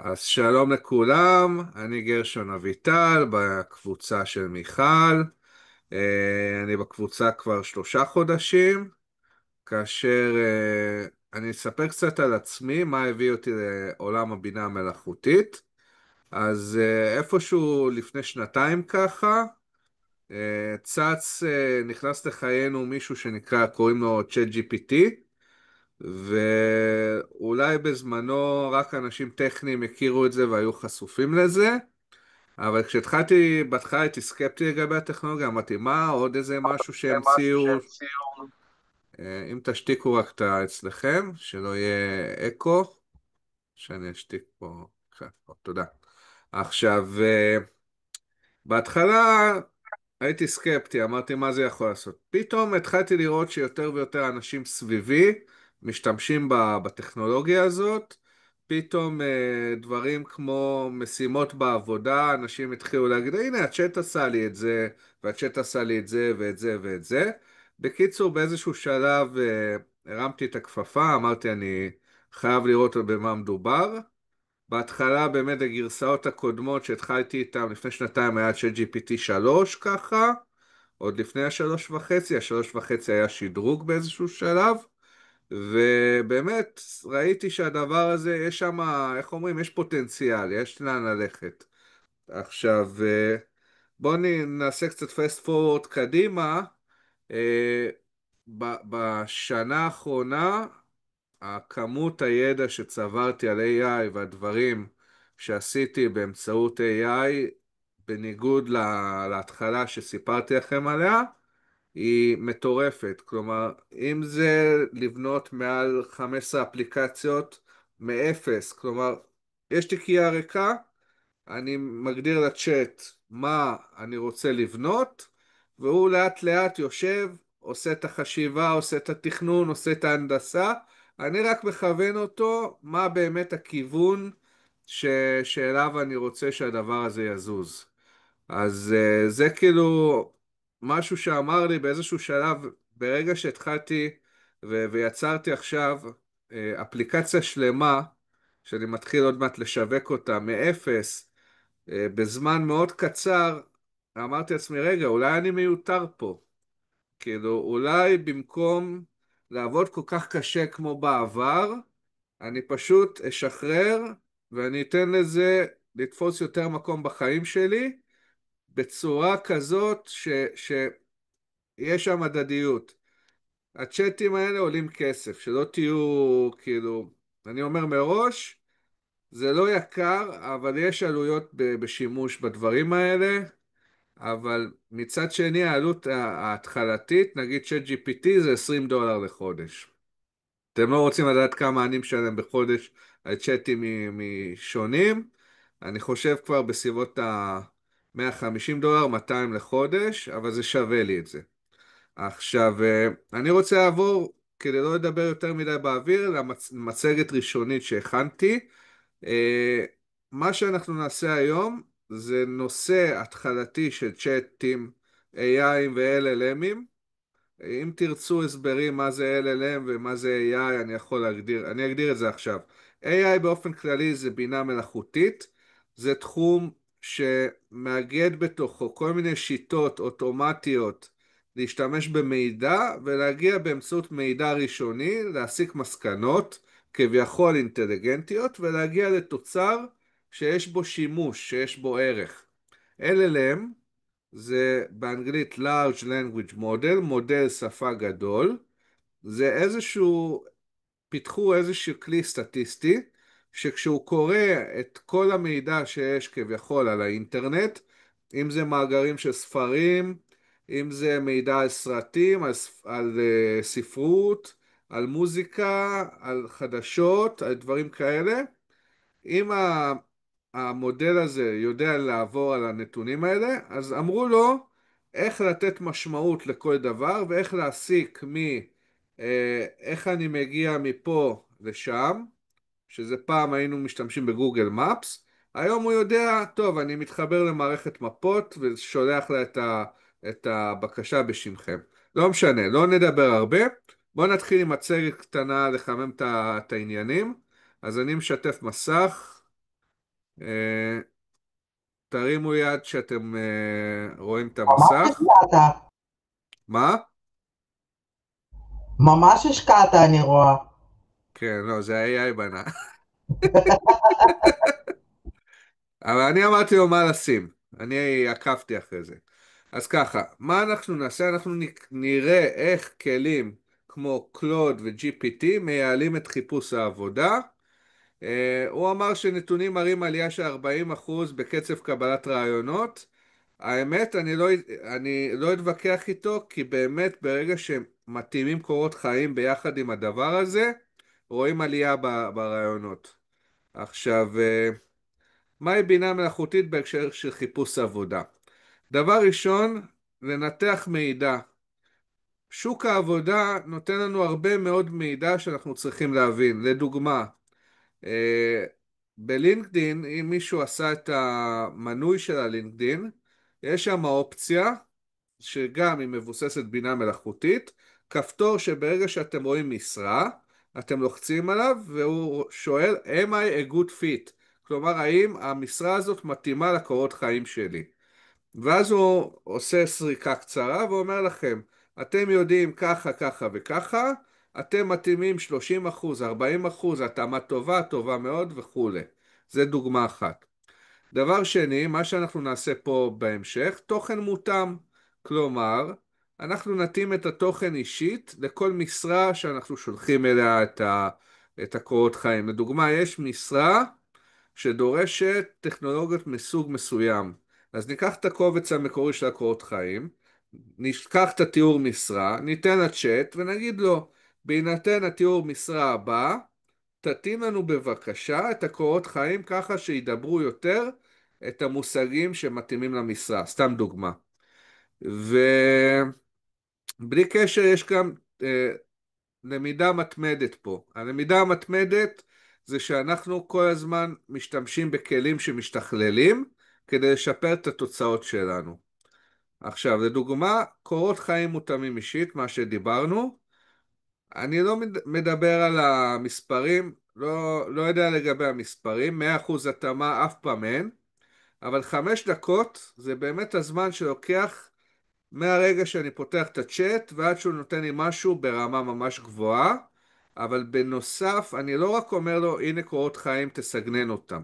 אז שלום לכולם, אני גרשון אביטל בקבוצה של מיכל. אני בקבוצה כבר 3 חודשים, כאשר אני אספר קצת על עצמי, מה הביא אותי לעולם הבינה המלאכותית. אז איפשהו לפני שנתיים ככה, נכנס לחיינו מישהו קוראים לו צ'אט GPT, ואולי בזמנו רק אנשים טכניים הכירו את זה והיו חשופים לזה, אבל בהתחלה הייתי סקפטי לגבי הטכנולוגיה, אמרתי, מה, עוד איזה משהו זה משהו שהמציאו? שהמציאו. אם תשתיקו רק את אצלכם, שלא יהיה אקו, שאני אשתיק פה. כן, תודה. עכשיו, בהתחלה הייתי סקפטי, אמרתי מה זה יכול לעשות. פתאום התחלתי לראות שיותר ויותר אנשים סביבי משתמשים בטכנולוגיה הזאת. פתאום דברים כמו משימות בעבודה, אנשים התחילו להגיד, הנה הצ'אט עשה לי את זה, והצ'אט עשה לי את זה ואת זה ואת זה. בקיצור, באיזשהו שלב הרמתי את הכפפה, אמרתי אני חייב לראות במה מדובר. בהתחלה באמת הגרסאות הקודמות שהתחלתי איתן לפני שנתיים היה ChatGPT 3 ככה, עוד לפני ה3.5, ה3.5 היה שדרוג באיזשהו שלב, ובאמת ראיתי שהדבר הזה יש שם, איך אומרים, יש פוטנציאל, יש לאן ללכת. עכשיו בואו נעשה קצת fast forward קדימה. אה, בשנה האחרונה הכמות הידע שצברתי על AI והדברים שעשיתי באמצעות AI, בניגוד להתחלה שסיפרתי לכם עליה, היא מטורפת. כלומר, אם זה לבנות מעל 15 אפליקציות מאפס, כלומר, יש תיקייה ריקה, אני מגדיר לצ'אט מה אני רוצה לבנות, והוא לאט לאט יושב, עושה את החשיבה, עושה את התכנון, עושה את ההנדסה. אני רק מכוון אותו מה באמת הכיוון שאליו אני רוצה שהדבר הזה יזוז. אז זה כאילו משהו שאמר לי באיזשהו שלב, ברגע שהתחלתי ויצרתי עכשיו אפליקציה שלמה, שאני מתחיל עוד מעט לשווק אותה מאפס, בזמן מאוד קצר, אמרתי לעצמי, רגע, אולי אני מיותר פה. כאילו, אולי במקום לעבוד כל כך קשה כמו בעבר, אני פשוט אשחרר ואני אתן לזה לתפוס יותר מקום בחיים שלי, בצורה כזאת שיש שם הדדיות. הצ'אטים האלה עולים כסף, שלא תהיו, כאילו, אני אומר מראש, זה לא יקר, אבל יש עלויות בשימוש בדברים האלה. אבל מצד שני העלות ההתחלתית, נגיד ChatGPT זה $20 לחודש. אתם לא רוצים לדעת כמה אני משלם בחודש על צ'אטים משונים, אני חושב כבר בסביבות $150, 200 לחודש, אבל זה שווה לי את זה. עכשיו, אני רוצה לעבור, כדי לא לדבר יותר מדי באוויר, למצגת ראשונית שהכנתי. אה, מה שאנחנו נעשה היום זה נושא התחלתי של צ'אטים, AI ו-LLMים. אם תרצו הסברים מה זה LLM ומה זה AI, אני אגדיר את זה עכשיו. AI באופן כללי זה בינה מלאכותית, זה תחום שמאגד בתוכו כל מיני שיטות אוטומטיות להשתמש במידע ולהגיע באמצעות מידע ראשוני, להסיק מסקנות כביכול אינטליגנטיות ולהגיע לתוצר שיש בו שימוש, שיש בו ערך. LLM זה באנגלית large language model, מודל שפה גדול. זה פיתחו איזשהו כלי סטטיסטי, שכשהוא קורא את כל המידע שיש כביכול על האינטרנט, אם זה מאגרים של ספרים, אם זה מידע על סרטים, על ספרות, על מוזיקה, על חדשות, על דברים כאלה, אם המודל הזה יודע לעבור על הנתונים האלה, אז אמרו לו איך לתת משמעות לכל דבר ואיך להסיק איך אני מגיע מפה לשם, שזה פעם היינו משתמשים בגוגל מפס, היום הוא יודע, טוב, אני מתחבר למערכת מפות ושולח לה את הבקשה בשמכם. לא משנה, לא נדבר הרבה. בואו נתחיל עם מצגת קטנה לחמם את העניינים. אז אני משתף מסך. אה, תרימו יד שאתם רואים את ממש המסך. השקעת. מה? ממש השקעת, אני רואה. כן, לא, זה ה-AI בנה. אבל אני אמרתי לו מה לשים. אני עקבתי אחרי זה. אז ככה, מה אנחנו נעשה? אנחנו נראה איך כלים כמו קלוד ו-GPT מייעלים את חיפוש העבודה. הוא אמר שנתונים מראים עלייה של 40% בקצב קבלת רעיונות. האמת, אני לא אתווכח איתו, כי באמת ברגע שמתאימים קורות חיים ביחד עם הדבר הזה, רואים עלייה ברעיונות. עכשיו, מהי בינה מלאכותית בהקשר של חיפוש עבודה? דבר ראשון, לנתח מידע. שוק העבודה נותן לנו הרבה מאוד מידע שאנחנו צריכים להבין. לדוגמה, אה, בלינקדין, אם מישהו עשה את המנוי של הלינקדין, יש שם אופציה שגם היא מבוססת בינה מלאכותית, כפתור שברגע שאתם רואים משרה, אתם לוחצים עליו והוא שואל, am I a good fit? כלומר, האם המשרה הזאת מתאימה לקורות חיים שלי? ואז הוא עושה סריקה קצרה ואומר לכם, אתם יודעים ככה, ככה וככה, אתם מתאימים 30%, 40%, התאמה טובה, טובה מאוד וכו'. זה דוגמה אחת. דבר שני, מה שאנחנו נעשה פה בהמשך, תוכן מותאם. כלומר, אנחנו נתאים את התוכן אישית לכל משרה שאנחנו שולחים אליה את הקורות חיים. לדוגמה, יש משרה שדורשת טכנולוגיות מסוג מסוים. אז ניקח את הקובץ המקורי של הקורות חיים, ניקח את התיאור משרה, ניתן לצ'אט ונגיד לו, בהינתן התיאור משרה הבא, תתאים לנו בבקשה את הקורות חיים ככה שידברו יותר את המושגים שמתאימים למשרה, סתם דוגמה. ובלי קשר יש גם למידה מתמדת פה. הלמידה המתמדת זה שאנחנו כל הזמן משתמשים בכלים שמשתכללים כדי לשפר את התוצאות שלנו. עכשיו, לדוגמה, קורות חיים מותאמים אישית, מה שדיברנו. אני לא מדבר על המספרים, לא יודע לגבי המספרים, 100% התאמה אף פעם אין, אבל 5 דקות זה באמת הזמן שלוקח מהרגע שאני פותח את הצ'אט ועד שהוא נותן לי משהו ברמה ממש גבוהה, אבל בנוסף אני לא רק אומר לו הנה קורות חיים תסגנן אותם,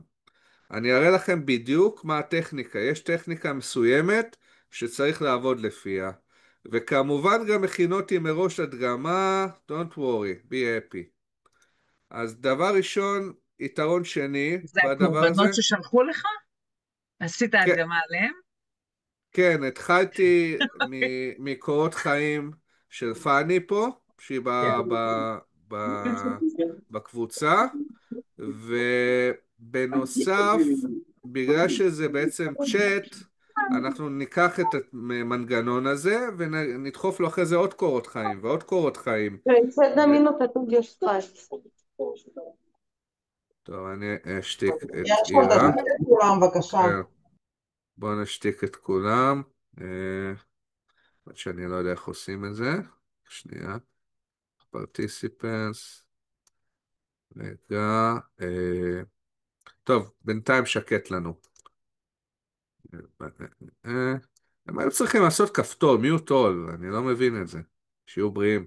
אני אראה לכם בדיוק מה הטכניקה, יש טכניקה מסוימת שצריך לעבוד לפיה, וכמובן גם מכין אותי מראש הדגמה, don't worry, be happy. אז דבר ראשון, יתרון שני זה בדבר הזה, הקורבנות ששלחו לך? עשית כן, הדגמה עליהם? כן, התחלתי מקורות חיים של פאני פה, שהיא כן. ב, בקבוצה, ובנוסף, בגלל שזה בעצם צ'אט, אנחנו ניקח את המנגנון הזה ונדחוף לו אחרי זה עוד קורות חיים ועוד קורות חיים. 30 minute tu gdzieś spać. טוב, אני אשתיק את יש פה אירה. תזמין את כולם, בבקשה. כן, בואו נשתיק את כולם. עד שאני לא יודע איך עושים את זה. שנייה. participants. רגע. טוב, בינתיים שקט לנו. הם היו צריכים לעשות כפתור, מיוט all, אני לא מבין את זה. שיהיו בריאים.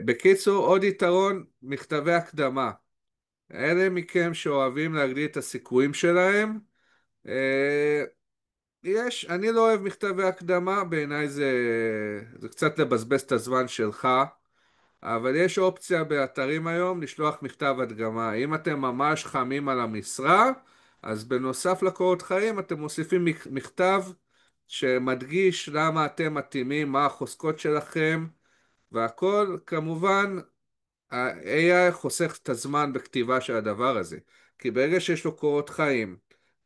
בקיצור, עוד יתרון, מכתבי הקדמה. אלה מכם שאוהבים להגדיל את הסיכויים שלהם, אה, אני לא אוהב מכתבי הקדמה, בעיניי זה קצת לבזבז את הזמן שלך, אבל יש אופציה באתרים היום לשלוח מכתב הדגמה. אם אתם ממש חמים על המשרה, אז בנוסף לקורות חיים אתם מוסיפים מכתב שמדגיש למה אתם מתאימים, מה החוזקות שלכם, והכל כמובן ה-AI חוסך את הזמן בכתיבה של הדבר הזה. כי ברגע שיש לו קורות חיים,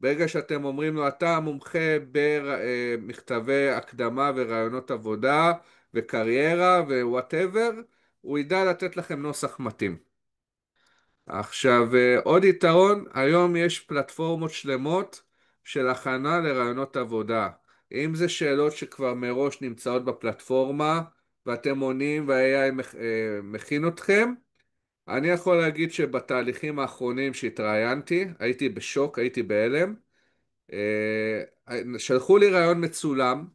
ברגע שאתם אומרים לו אתה המומחה במכתבי הקדמה ורעיונות עבודה וקריירה ווואטאבר, הוא ידע לתת לכם נוסח מתאים. עכשיו, עוד יתרון, היום יש פלטפורמות שלמות של הכנה לרעיונות עבודה. אם זה שאלות שכבר מראש נמצאות בפלטפורמה ואתם עונים וה-AI מכין אתכם, אני יכול להגיד שבתהליכים האחרונים שהתראיינתי, הייתי בשוק, הייתי בהלם. שלחו לי רעיון מצולם,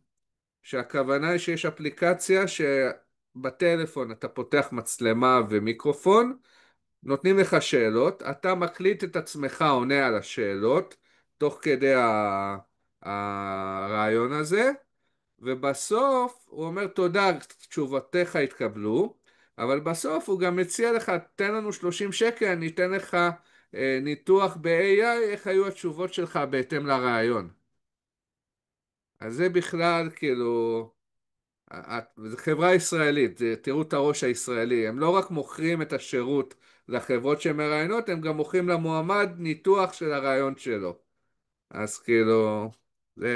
שהכוונה היא שיש אפליקציה שבטלפון אתה פותח מצלמה ומיקרופון, נותנים לך שאלות, אתה מקליט את עצמך עונה על השאלות, תוך כדי הרעיון הזה, ובסוף הוא אומר תודה, תשובתיך התקבלו, אבל בסוף הוא גם מציע לך, תן לנו 30 שקל, אני אתן לך ניתוח ב-AI, איך היו התשובות שלך בהתאם לרעיון. אז זה בכלל כאילו, זו חברה ישראלית, תראו את הראש הישראלי, הם לא רק מוכרים את השירות לחברות שמראיינות, הם גם מוכרים למועמד ניתוח של הרעיון שלו. אז כאילו,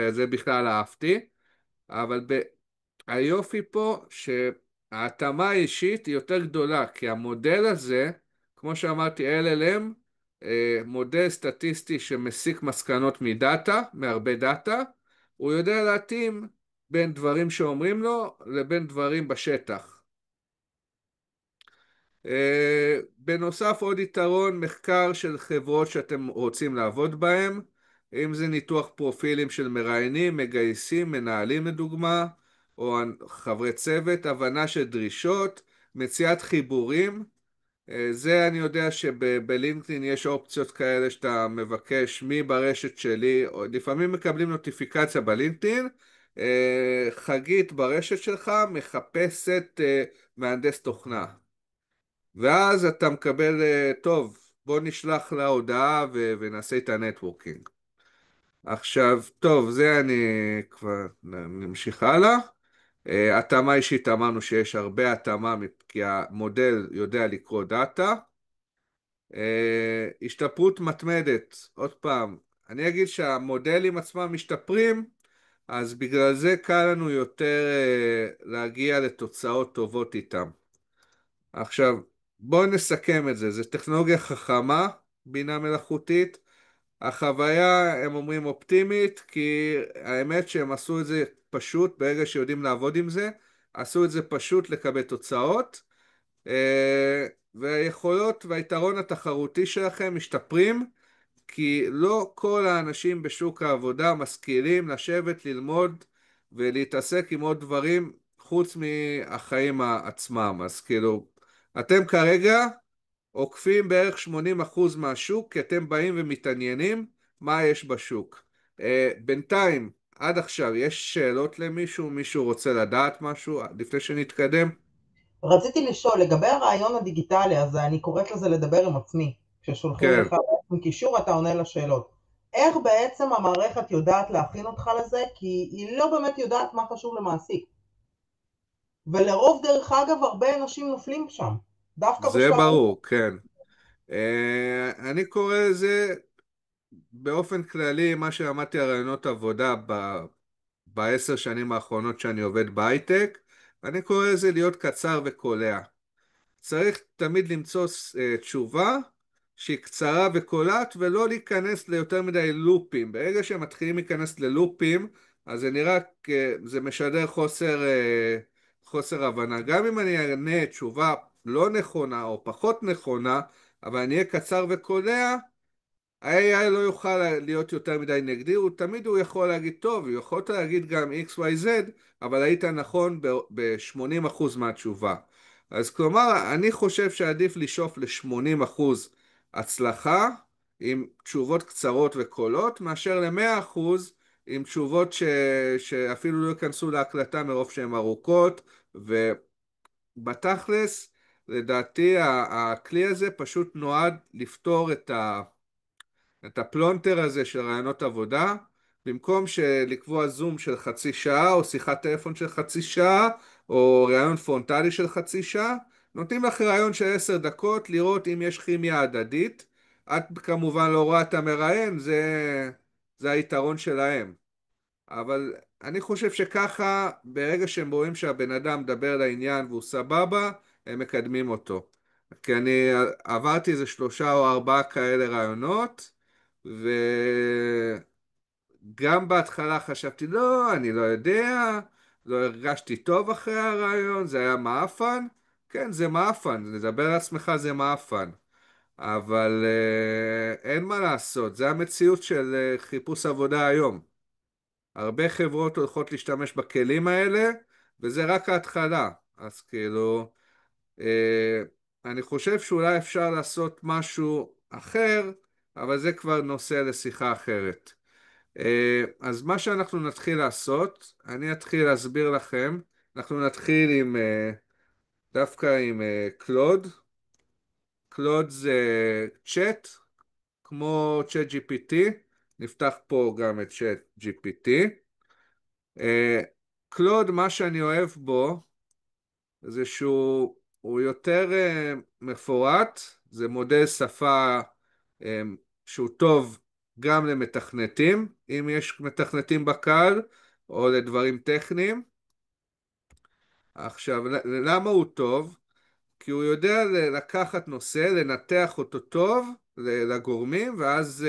זה בכלל אהבתי, אבל היופי פה שההתאמה האישית היא יותר גדולה, כי המודל הזה, כמו שאמרתי, LLM, מודל סטטיסטי שמסיק מסקנות מדאטה, מהרבה דאטה, הוא יודע להתאים בין דברים שאומרים לו לבין דברים בשטח. בנוסף עוד יתרון, מחקר של חברות שאתם רוצים לעבוד בהן, אם זה ניתוח פרופילים של מראיינים, מגייסים, מנהלים לדוגמה, או חברי צוות, הבנה של דרישות, מציאת חיבורים. זה אני יודע שבלינקדאין יש אופציות כאלה שאתה מבקש מי ברשת שלי, או לפעמים מקבלים נוטיפיקציה בלינקדאין, חגית ברשת שלך מחפשת מהנדס תוכנה. ואז אתה מקבל, טוב, בוא נשלח לה הודעה ונעשה את הנטוורקינג. עכשיו, טוב, זה אני כבר נמשיך הלאה. התאמה אישית, אמרנו שיש הרבה התאמה, כי המודל יודע לקרוא דאטה. השתפרות מתמדת, עוד פעם, אני אגיד שהמודלים עצמם משתפרים, אז בגלל זה קל לנו יותר להגיע לתוצאות טובות איתם. עכשיו, בואו נסכם את זה. זו טכנולוגיה חכמה, בינה מלאכותית. החוויה, הם אומרים אופטימית, כי האמת שהם עשו את זה פשוט, ברגע שיודעים לעבוד עם זה, עשו את זה פשוט לקבל תוצאות, והיכולות והיתרון התחרותי שלכם משתפרים, כי לא כל האנשים בשוק העבודה משכילים לשבת, ללמוד ולהתעסק עם עוד דברים חוץ מהחיים עצמם. אז כאילו, אתם כרגע עוקפים בערך 80% מהשוק, כי אתם באים ומתעניינים מה יש בשוק. בינתיים, עד עכשיו, יש שאלות למישהו? מישהו רוצה לדעת משהו לפני שנתקדם? רציתי לשאול, לגבי הרעיון הדיגיטלי הזה, אני קוראת לזה לדבר עם עצמי. כששולחים כן. לך בעצם קישור, אתה עונה לשאלות. איך בעצם המערכת יודעת להכין אותך לזה? כי היא לא באמת יודעת מה חשוב למעסיק. ולרוב, דרך אגב, הרבה אנשים נופלים שם. דווקא זה בשלב... ברור, כן. אני קורא לזה באופן כללי, מה שלמדתי על רעיונות עבודה בעשר שנים האחרונות שאני עובד בהייטק, אני קורא לזה להיות קצר וקולע. צריך תמיד למצוא תשובה שהיא קצרה וקולעת, ולא להיכנס ליותר מדי לופים. ברגע שהם מתחילים להיכנס ללופים, אז זה נראה, זה משדר חוסר הבנה. גם אם אני אענה תשובה לא נכונה או פחות נכונה, אבל אני אהיה קצר וקולע, ה-AI לא יוכל להיות יותר מדי נגדי, הוא יכול להגיד, טוב, הוא יכול להגיד גם XYZ, אבל היית נכון ב-80% מהתשובה. אז כלומר, אני חושב שעדיף לשאוף ל-80% הצלחה, עם תשובות קצרות וקולות, מאשר ל-100% עם תשובות שאפילו לא ייכנסו להקלטה מרוב שהן ארוכות, ובתכלס, לדעתי, הכלי הזה פשוט נועד לפתור את הפלונטר הזה של רעיונות עבודה, במקום לקבוע זום של חצי שעה, או שיחת טלפון של חצי שעה, או רעיון פרונטלי של חצי שעה, נותנים לך רעיון של 10 דקות, לראות אם יש כימיה הדדית. את כמובן לא רואה את המראיין, זה היתרון שלהם. אבל אני חושב שככה, ברגע שהם רואים שהבן אדם מדבר לעניין והוא סבבה, הם מקדמים אותו. כי אני עברתי איזה 3 או 4 כאלה רעיונות, וגם בהתחלה חשבתי, לא, אני לא יודע, לא הרגשתי טוב אחרי הרעיון, זה היה מאפן. כן, זה מאפן, לדבר על עצמך זה מאפן, אבל אין מה לעשות, זה המציאות של חיפוש עבודה היום. הרבה חברות הולכות להשתמש בכלים האלה, וזה רק ההתחלה. אז כאילו, אה, אני חושב שאולי אפשר לעשות משהו אחר, אבל זה כבר נושא לשיחה אחרת. אז מה שאנחנו נתחיל לעשות, אני אתחיל להסביר לכם. אנחנו נתחיל דווקא עם קלוד. קלוד זה צ'אט, כמו צ'אט GPT. נפתח פה גם את צ'אט GPT. קלוד, מה שאני אוהב בו, זה שהוא יותר מפורט, זה מודל שפה שהוא טוב גם למתכנתים, אם יש מתכנתים בקהל, או לדברים טכניים. עכשיו, למה הוא טוב? כי הוא יודע לקחת נושא, לנתח אותו טוב לגורמים, ואז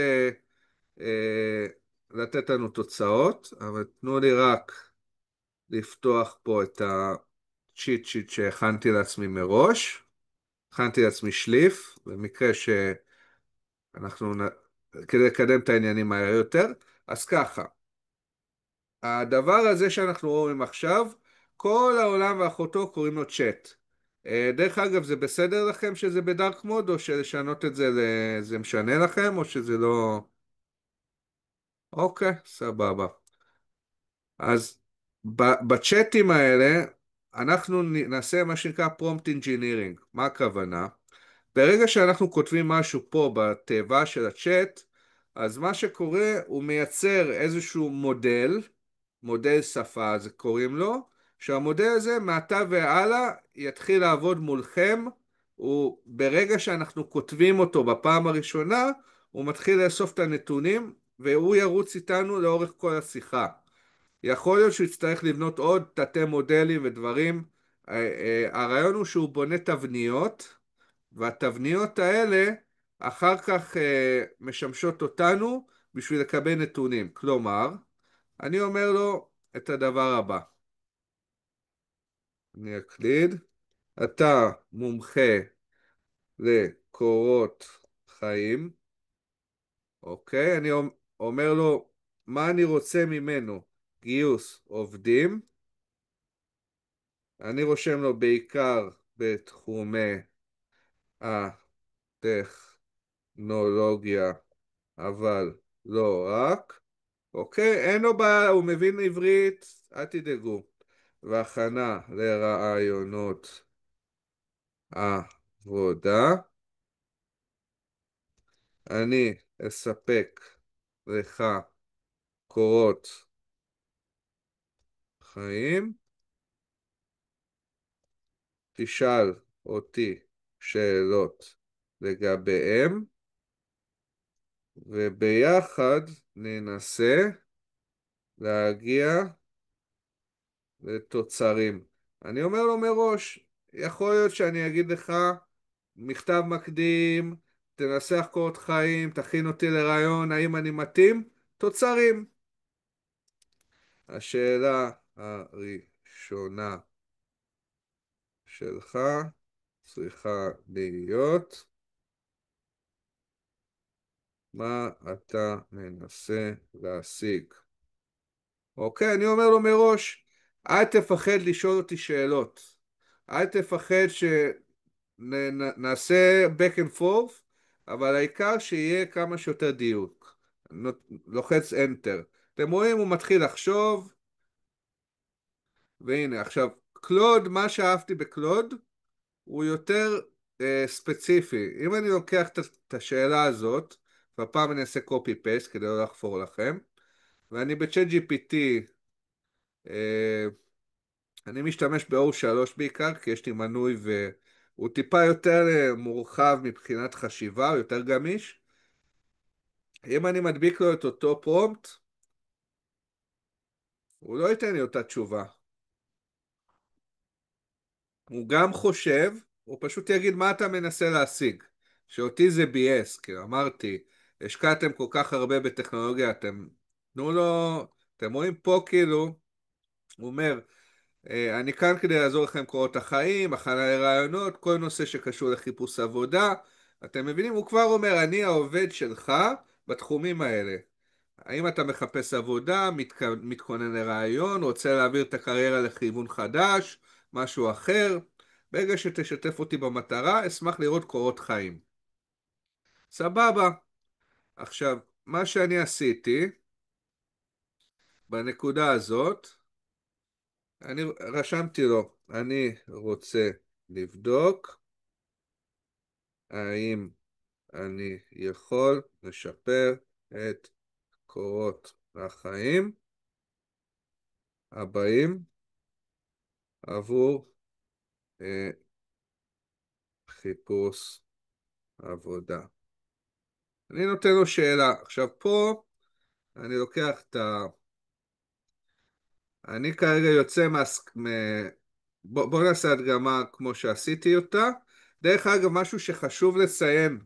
לתת לנו תוצאות. אבל תנו לי רק לפתוח פה את הצ'יט שיט שהכנתי לעצמי מראש. הכנתי לעצמי שליף, במקרה שאנחנו, כדי לקדם את העניינים מהר יותר. אז ככה, הדבר הזה שאנחנו רואים עכשיו, כל העולם ואחותו קוראים לו צ'אט. דרך אגב, זה בסדר לכם שזה בדארק מוד, או שלשנות את זה, זה משנה לכם, או שזה לא... אוקיי, סבבה. אז בצ'אטים האלה, אנחנו נעשה מה שנקרא prompt engineering. מה הכוונה? ברגע שאנחנו כותבים משהו פה בתיבה של הצ'אט, אז מה שקורה, הוא מייצר איזשהו מודל, מודל שפה, זה קוראים לו, שהמודל הזה מעתה והלאה יתחיל לעבוד מולכם. הוא ברגע שאנחנו כותבים אותו בפעם הראשונה, הוא מתחיל לאסוף את הנתונים, והוא ירוץ איתנו לאורך כל השיחה. יכול להיות שהוא יצטרך לבנות עוד תתי מודלים ודברים. הרעיון הוא שהוא בונה תבניות, והתבניות האלה אחר כך משמשות אותנו בשביל לקבל נתונים. כלומר, אני אומר לו את הדבר הבא. אני אקליד. אתה מומחה לקורות חיים. אוקיי, אני אומר לו מה אני רוצה ממנו. גיוס עובדים. אני רושם לו בעיקר בתחומי הטכנולוגיה, אבל לא רק. אוקיי, אין לו בעיה, הוא מבין עברית, אל תדאגו. והכנה לרעיונות עבודה. אני אספק לך קורות חיים. תשאל אותי שאלות לגביהם, וביחד ננסה להגיע לתוצרים. אני אומר לו מראש, יכול להיות שאני אגיד לך מכתב מקדים, תנסח קורות חיים, תכין אותי לרעיון, האם אני מתאים? תוצרים. השאלה הראשונה שלך צריכה להיות, מה אתה מנסה להשיג? אוקיי, אני אומר לו מראש, אל תפחד לשאול אותי שאלות. אל תפחד שנעשה back and forth, אבל העיקר שיהיה כמה שיותר דיוק. לוחץ enter. אתם רואים, הוא מתחיל לחשוב, והנה, עכשיו, קלוד, מה שאהבתי בקלוד, הוא יותר ספציפי. אם אני לוקח את השאלה הזאת, והפעם אני אעשה copy paste כדי לא לחפור לכם, ואני בצ'אט GPT, אני משתמש ב-O3 בעיקר, כי יש לי מנוי והוא טיפה יותר מורחב מבחינת חשיבה, הוא יותר גמיש. אם אני מדביק לו את אותו פרומפט, הוא לא ייתן לי אותה תשובה. הוא גם חושב, הוא פשוט יגיד מה אתה מנסה להשיג. שאותי זה BS, כי אמרתי, השקעתם כל כך הרבה בטכנולוגיה, אתם, תנו לו, אתם רואים פה כאילו, הוא אומר, אני כאן כדי לעזור לכם קורות החיים, הכנה לרעיונות, כל נושא שקשור לחיפוש עבודה. אתם מבינים? הוא כבר אומר, אני העובד שלך בתחומים האלה. האם אתה מחפש עבודה, מתכונן לרעיון, רוצה להעביר את הקריירה לכיוון חדש, משהו אחר? ברגע שתשתף אותי במטרה, אשמח לראות קורות חיים. סבבה. עכשיו, מה שאני עשיתי בנקודה הזאת, אני רשמתי לו, אני רוצה לבדוק האם אני יכול לשפר את קורות החיים הבאים עבור אה, חיפוש עבודה. אני נותן לו שאלה. עכשיו פה אני לוקח את ה... אני כרגע יוצא בוא נעשה הדגמה כמו שעשיתי אותה. דרך אגב, משהו שחשוב לציין,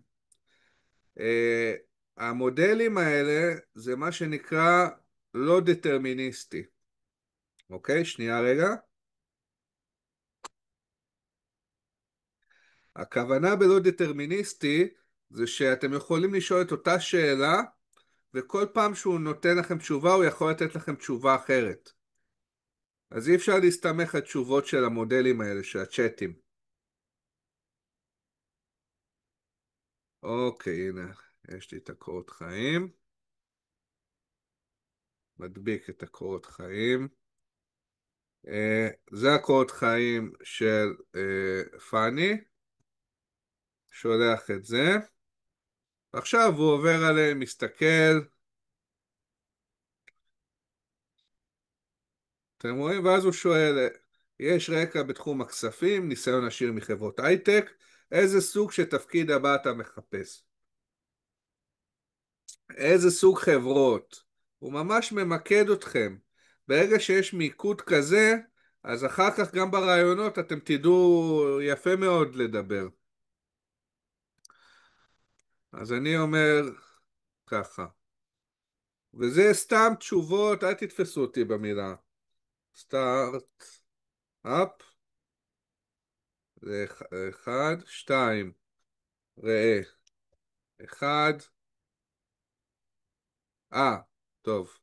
המודלים האלה זה מה שנקרא לא דטרמיניסטי. אוקיי? שנייה רגע. הכוונה בלא דטרמיניסטי זה שאתם יכולים לשאול את אותה שאלה, וכל פעם שהוא נותן לכם תשובה הוא יכול לתת לכם תשובה אחרת. אז אי אפשר להסתמך על תשובות של המודלים האלה, של הצ'אטים. אוקיי, הנה, יש לי את הקורות חיים. מדביק את הקורות חיים. זה הקורות חיים של פאני. שולח את זה. עכשיו הוא עובר עליהם, מסתכל. אתם רואים? ואז הוא שואל, יש רקע בתחום הכספים, ניסיון עשיר מחברות הייטק, איזה סוג של תפקיד הבא אתה מחפש? איזה סוג חברות? הוא ממש ממקד אתכם. ברגע שיש מיקוד כזה, אז אחר כך גם ברעיונות אתם תדעו יפה מאוד לדבר. אז אני אומר ככה, וזה סתם תשובות, אל תתפסו אותי במילה. סטארט אפ, זה אחד, שתיים, ראה, אחד, טוב,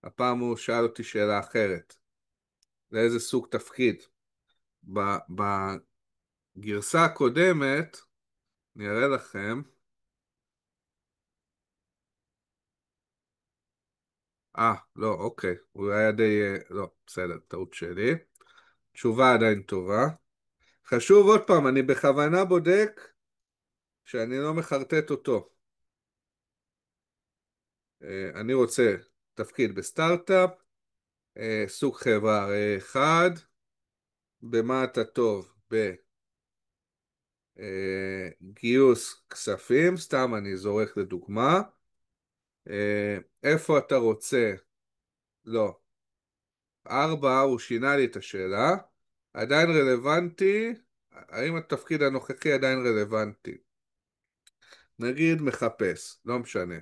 הפעם הוא שאל אותי שאלה אחרת. לאיזה סוג תפקיד? בגרסה הקודמת, אני אראה לכם, לא, אוקיי, הוא היה די, לא, בסדר, טעות שלי. תשובה עדיין טובה. חשוב עוד פעם, אני בכוונה בודק שאני לא מחרטט אותו. אני רוצה תפקיד בסטארט-אפ, סוג חברה אחד, במה אתה טוב? בגיוס כספים, סתם אני זורק לדוגמה. איפה אתה רוצה? לא. 4, הוא שינה לי את השאלה. עדיין רלוונטי? האם התפקיד הנוכחי עדיין רלוונטי? נגיד מחפש, לא משנה.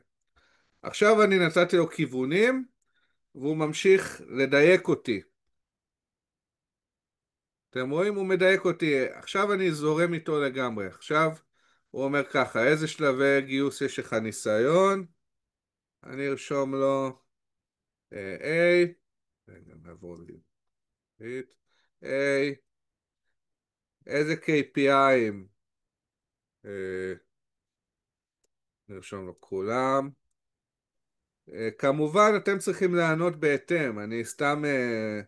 עכשיו אני נתתי לו כיוונים, והוא ממשיך לדייק אותי. אתם רואים? הוא מדייק אותי. עכשיו אני זורם איתו לגמרי. עכשיו הוא אומר ככה, איזה שלבי גיוס יש לך ניסיון? אני ארשום לו A, רגע, נעבור לעברית. A, איזה KPI'ים? נרשום לו כולם. כמובן אתם צריכים לענות בהתאם, אני סתם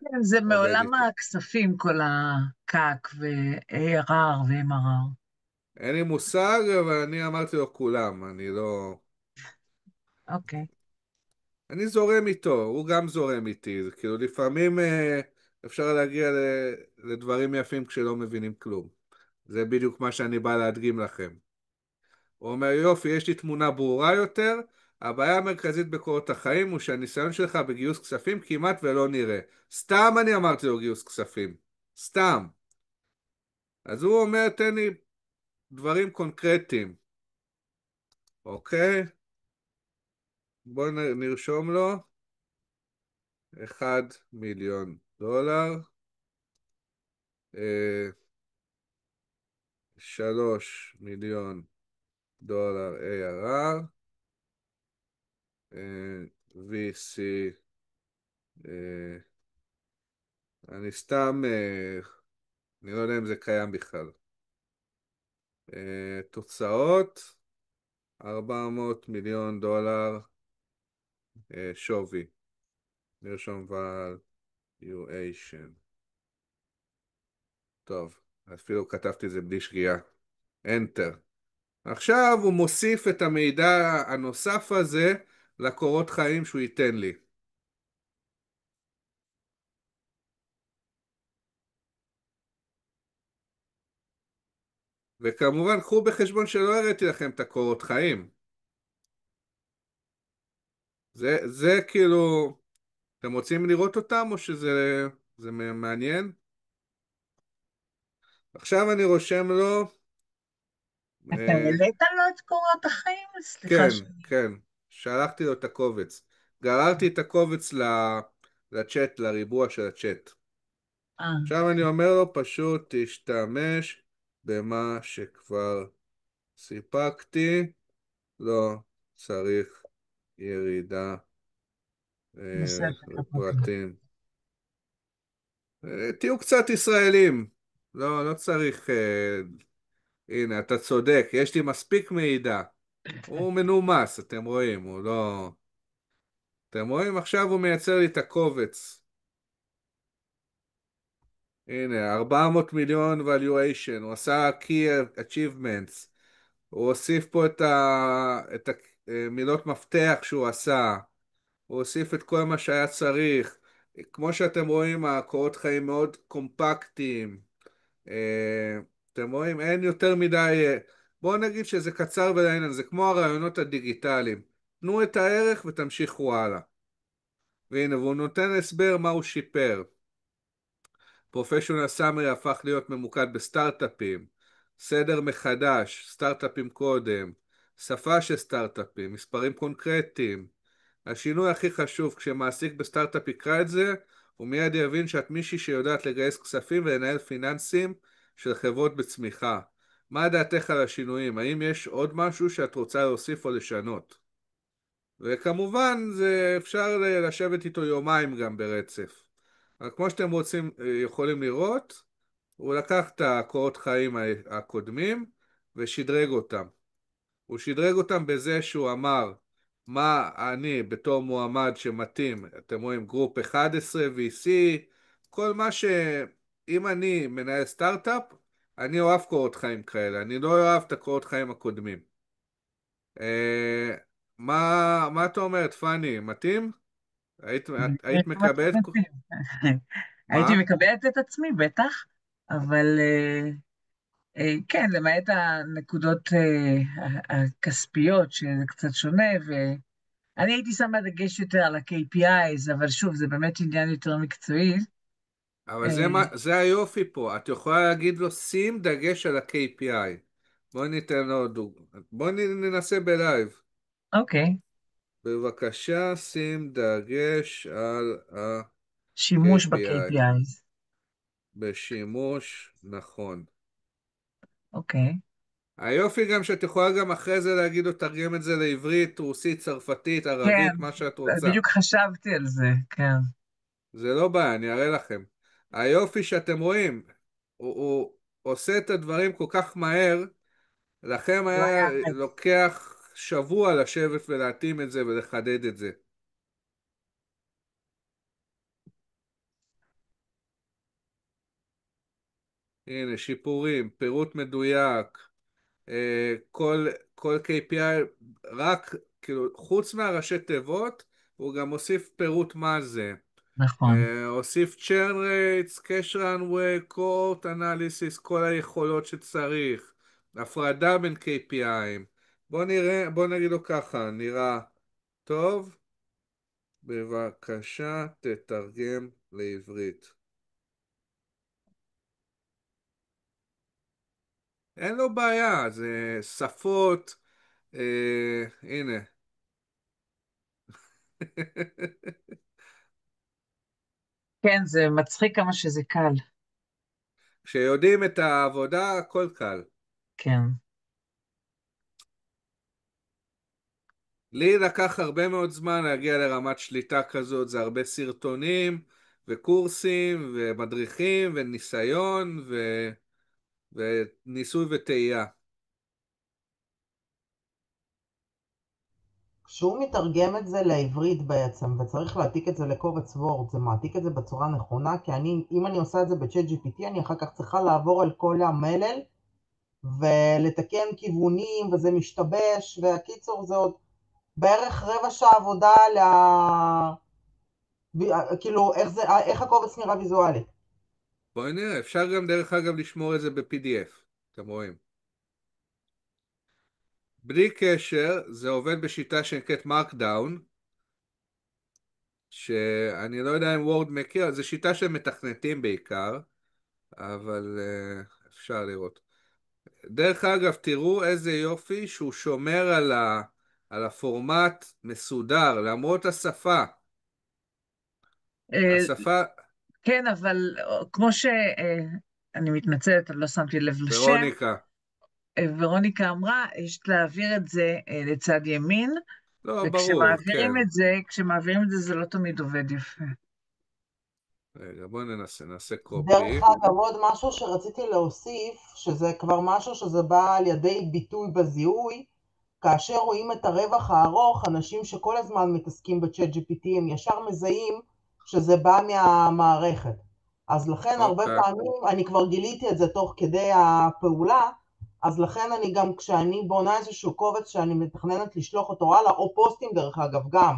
כן, זה עובד מעולם איתו. הכספים, כל ה-CAC ו-ARR ו-MRR. אין לי מושג, אבל אני אמרתי לו כולם, אני לא... אוקיי. אני זורם איתו, הוא גם זורם איתי, זה כאילו לפעמים אפשר להגיע לדברים יפים כשלא מבינים כלום. זה בדיוק מה שאני בא להדגים לכם. הוא אומר, יופי, יש לי תמונה ברורה יותר, הבעיה המרכזית בקורות החיים הוא שהניסיון שלך בגיוס כספים כמעט ולא נראה. סתם אני אמרתי לו גיוס כספים. סתם. אז הוא אומר, תן לי דברים קונקרטיים. אוקיי? בואו נרשום לו. $1,000,000. $3 מיליון ARR, VC, אה, אני סתם, אני לא יודע אם זה קיים בכלל. תוצאות, $400 מיליון שווי, נרשום valuation. טוב, אפילו כתבתי את זה בלי שגיאה. Enter. עכשיו הוא מוסיף את המידע הנוסף הזה לקורות חיים שהוא ייתן לי. וכמובן, קחו בחשבון שלא הראיתי לכם את הקורות חיים. זה כאילו, אתם רוצים לראות אותם או שזה מעניין? עכשיו אני רושם לו, אתה אה, העלית לו את קורות החיים? סליחה כן, ש... כן, שלחתי לו את הקובץ. גררתי את הקובץ לצ'אט, לריבוע של הצ'אט. אה, עכשיו אני אומר לו פשוט תשתמש במה שכבר סיפקתי, לא צריך ירידה נוספת לפרטים. לפרטים. תהיו קצת ישראלים, לא צריך, הנה אתה צודק, יש לי מספיק מידע. הוא מנומס, אתם רואים, הוא לא... אתם רואים? עכשיו הוא מייצר לי את הקובץ. הנה, 400 מיליון valuation, הוא עשה key achievements, הוא הוסיף פה את המילות מפתח שהוא עשה, הוא הוסיף את כל מה שהיה צריך. כמו שאתם רואים, הקורות חיים מאוד קומפקטיים. אה, אתם רואים, אין יותר מדי... בואו נגיד שזה קצר ולעניין, זה כמו הרעיונות הדיגיטליים. תנו את הערך ותמשיכו הלאה. והנה, והוא נותן הסבר מה הוא שיפר. פרופשיונל סאמרי הפך להיות ממוקד בסטארט-אפים, סדר מחדש, סטארט-אפים קודם, שפה של סטארט-אפים, מספרים קונקרטיים. השינוי הכי חשוב, כשמעסיק בסטארט-אפ יקרא את זה, הוא מיד יבין שאת מישהי שיודעת לגייס כספים ולנהל פיננסים של חברות בצמיחה. מה דעתך על השינויים? האם יש עוד משהו שאת רוצה להוסיף או לשנות? וכמובן, אפשר לשבת איתו יומיים גם ברצף. אבל כמו שאתם רוצים, יכולים לראות, הוא לקח את הקורות חיים הקודמים ושדרג אותם. הוא שדרג אותם בזה שהוא אמר מה אני בתור מועמד שמתאים, אתם רואים גרופ 11, VC, כל מה ש... אם אני מנהל סטארט-אפ, אני אוהב קורות חיים כאלה, אני לא אוהב את הקורות חיים הקודמים. אה, מה אתה אומרת, פאני? מתאים? היית הייתי מקבלת... הייתי מה? מקבלת את עצמי, בטח, אבל כן, למעט הנקודות הכספיות, שזה קצת שונה, ואני הייתי שמה דגש יותר על ה-KPIs, אבל שוב, זה באמת עניין יותר מקצועי. אבל אה, זה היופי פה, את יכולה להגיד לו שים דגש על ה-KPI. בואי ניתן לו דוגמא. בואי ננסה בלייב. אוקיי, בבקשה שים דגש על שימוש ה-KPI. ב-KPIs, בשימוש נכון. אוקיי. היופי גם שאת יכולה גם אחרי זה להגיד לו תרגם את זה לעברית, רוסית, צרפתית, כן, ערבית, מה שאת רוצה. בדיוק חשבתי על זה, כן. זה לא בעיה, אני אראה לכם. היופי שאתם רואים, הוא עושה את הדברים כל כך מהר, לכם לא היה יאמן. לוקח שבוע לשבת ולהתאים את זה ולחדד את זה. הנה, שיפורים, פירוט מדויק, כל KPI, רק, כאילו, חוץ מהראשי תיבות, הוא גם מוסיף פירוט מה זה. נכון. הוסיף churn rates, cash runway, court analysis, כל היכולות שצריך, הפרדה בין KPI'ים. בוא נגיד לו ככה, נראה טוב? בבקשה תתרגם לעברית. אין לו בעיה, זה שפות, הנה. כן, זה מצחיק כמה שזה קל. כשיודעים את העבודה, הכל קל. כן. לי לקח הרבה מאוד זמן להגיע לרמת שליטה כזאת, זה הרבה סרטונים וקורסים ומדריכים וניסיון וניסוי וטעייה. כשהוא מתרגם את זה לעברית בעצם, וצריך להעתיק את זה לקובץ וורד, זה מעתיק את זה בצורה נכונה, כי אם אני עושה את זה בצ'אט GPT, אני אחר כך צריכה לעבור על כל המלל, ולתקן כיוונים, וזה משתבש, והקיצור זה עוד בערך רבע שעה עבודה כאילו, איך הקובץ נראה ויזואלית. בואי נראה, אפשר גם דרך אגב לשמור את זה ב-PDF, אתם רואים. בלי קשר, זה עובד בשיטה שנקראת מרקדאון, שאני לא יודע אם וורד מכיר, זו שיטה של מתכנתים בעיקר, אבל אפשר לראות. דרך אגב, תראו איזה יופי שהוא שומר על הפורמט מסודר, למרות השפה. אה, השפה, כן, אבל כמו אני מתנצלת, אני לא שמתי לב לשם, ורוניקה. ורוניקה אמרה, יש להעביר את זה לצד ימין, לא, ברור, וכשמעבירים כן. את זה, זה לא תמיד עובד יפה. רגע, בואו נעשה קופי. דרך אגב, עוד משהו שרציתי להוסיף, שזה כבר משהו שזה בא על ידי ביטוי בזיהוי, כאשר רואים את הרווח הארוך, אנשים שכל הזמן מתעסקים בצ'אט GPT, הם ישר מזהים שזה בא מהמערכת. אז לכן הרבה אוקיי. פעמים, אני כבר גיליתי את זה תוך כדי הפעולה, אז לכן אני גם, כשאני בונה איזשהו קובץ שאני מתכננת לשלוח אותו הלאה, או פוסטים דרך אגב גם,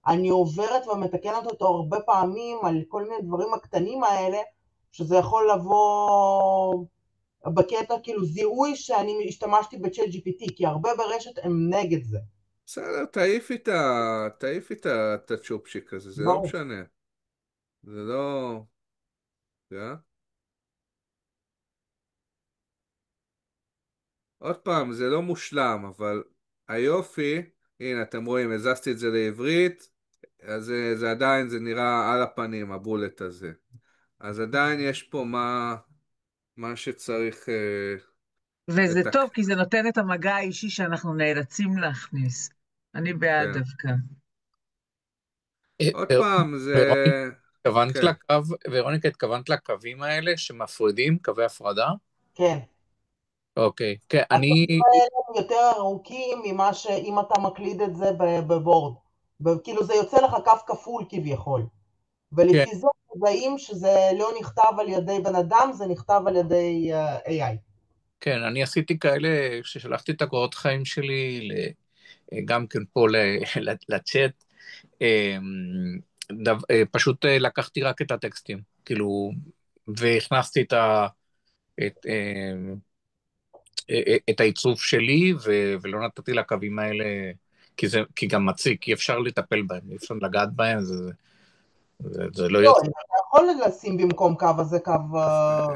אני עוברת ומתקנת אותו הרבה פעמים על כל מיני דברים הקטנים האלה, שזה יכול לבוא בקטע כאילו זיהוי שאני השתמשתי בצ'אט GPT, כי הרבה ברשת הם נגד זה. בסדר, תעיפי את הצ'ופצ'יק הזה, זה לא ברור. משנה. זה לא... רגע. עוד פעם, זה לא מושלם, אבל היופי, הנה, אתם רואים, הזזתי את זה לעברית, אז זה עדיין, זה נראה על הפנים, הבולט הזה. אז עדיין יש פה מה שצריך וזה לתק... טוב, כי זה נותן את המגע האישי שאנחנו נאלצים להכניס. אני בעד כן. דווקא. עוד פעם, זה... התכוונת כן. לקו, ורוניקה, התכוונת לקווים האלה שמפרידים, קווי הפרדה? כן. אוקיי, כן, הקווים האלה הם יותר ארוכים ממה שאם אתה מקליד את זה בבורד. כאילו זה יוצא לך קו כפול כביכול. כן, ולפי זה מזהים שזה לא נכתב על ידי בן אדם, זה נכתב על ידי AI. כן, אני עשיתי כאלה ששלחתי את הקורות חיים שלי גם כן פה לצ'אט, פשוט לקחתי רק את הטקסטים, כאילו, והכנסתי את, את העיצוב שלי, ולא נתתי לקווים האלה, כי גם מציק, אי אפשר לטפל בהם, אי אפשר לגעת בהם, זה לא לא, יוצא. אתה יכול לשים במקום קו הזה קו...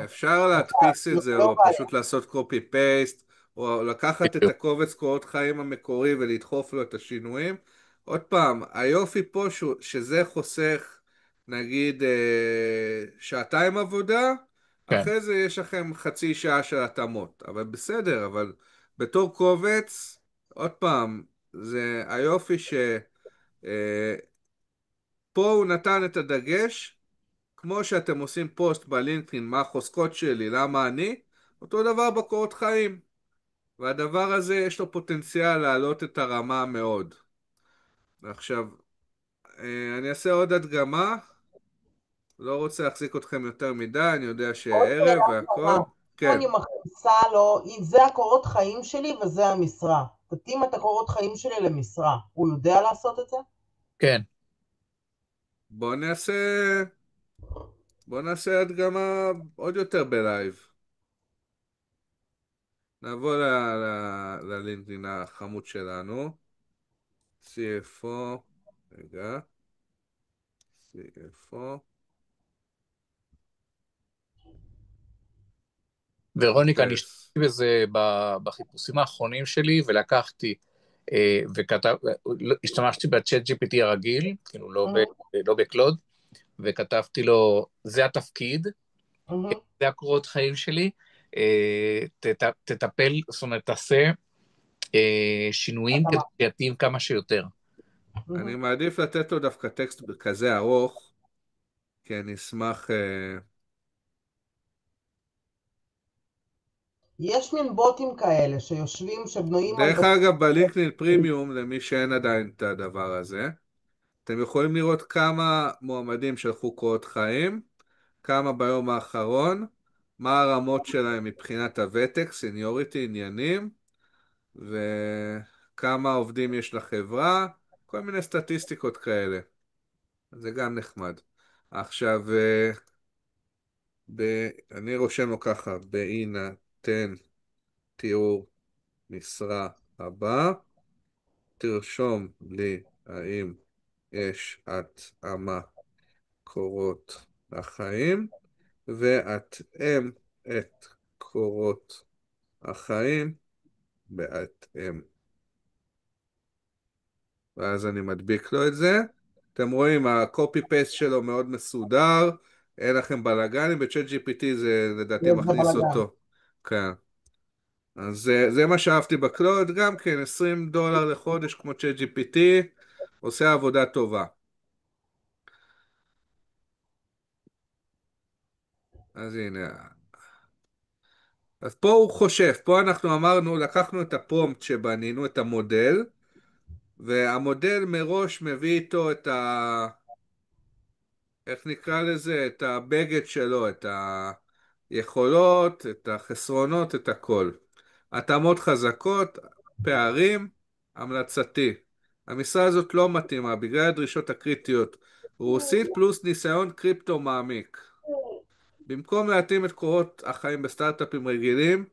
אפשר להדפיס את זה, לא או בעיה. פשוט לעשות קופי פייסט, או לקחת את בדיוק. הקובץ קורות חיים המקורי ולדחוף לו את השינויים. עוד פעם, היופי פה שזה חוסך, נגיד, שעתיים עבודה, כן, אחרי זה יש לכם חצי שעה של התאמות. אבל בסדר, אבל בתור קובץ, עוד פעם, זה היופי אה, פה הוא נתן את הדגש, כמו שאתם עושים פוסט בלינקדאין, מה החוזקות שלי, למה אני, אותו דבר בקורות חיים. והדבר הזה יש לו פוטנציאל להעלות את הרמה מאוד. עכשיו, אני אעשה עוד הדגמה, לא רוצה להחזיק אתכם יותר מדי, אני יודע עוד שערב שאלה והכל. קטנה, אם כן, אני מכניסה לו, אם זה הקורות חיים שלי וזה המשרה, תתאים את הקורות חיים שלי למשרה, הוא יודע לעשות את זה? כן, בואו נעשה, בואו נעשה הדגמה עוד יותר בלייב. נעבור ללינקדאין החמוד שלנו. CFO, רגע, CFO, ורוניקה, אני פס. השתמשתי בזה בחיפושים האחרונים שלי, ולקחתי, השתמשתי בצ'אט GPT הרגיל, כאילו לא בקלוד, וכתבתי לו, זה התפקיד, זה הקורות חיים שלי, תטפל, זאת אומרת, תעשה שינויים כדי התאמה. שיתאים כמה שיותר. אני מעדיף לתת לו דווקא טקסט כזה ארוך, כי אני אשמח... יש מין בוטים כאלה שיושבים, שבנויים על דרך אגב, בלינקדאין פרימיום, למי שאין עדיין את הדבר הזה, אתם יכולים לראות כמה מועמדים שלחו קורות חיים, כמה ביום האחרון, מה הרמות שלהם מבחינת הוותק, סניוריטי, עניינים, וכמה עובדים יש לחברה, כל מיני סטטיסטיקות כאלה. זה גם נחמד. עכשיו, אני רושם לו ככה, בהינתן תיאור משרה הבא, תרשום לי האם יש התאמה קורות החיים, והתאם את קורות החיים בהתאם. ואז אני מדביק לו את זה. אתם רואים, הקופי פייסט שלו מאוד מסודר, אין לכם בלאגנים, בצ'אט GPT זה לדעתי זה מכניס בלגן. אותו. כן. אז זה מה שאהבתי בקלוד, גם כן $20 לחודש כמו צ'אט GPT, עושה עבודה טובה. אז הנה. אז פה הוא חושב, פה אנחנו אמרנו, לקחנו את הפרומפט שבנינו, את המודל, והמודל מראש מביא איתו את איך נקרא לזה? את הבגד שלו, את היכולות, את החסרונות, את הכל. התאמות חזקות, פערים, המלצתי. המשרה הזאת לא מתאימה בגלל הדרישות הקריטיות. רוסית פלוס ניסיון קריפטו מעמיק. במקום להתאים את קורות החיים בסטארט-אפים רגילים,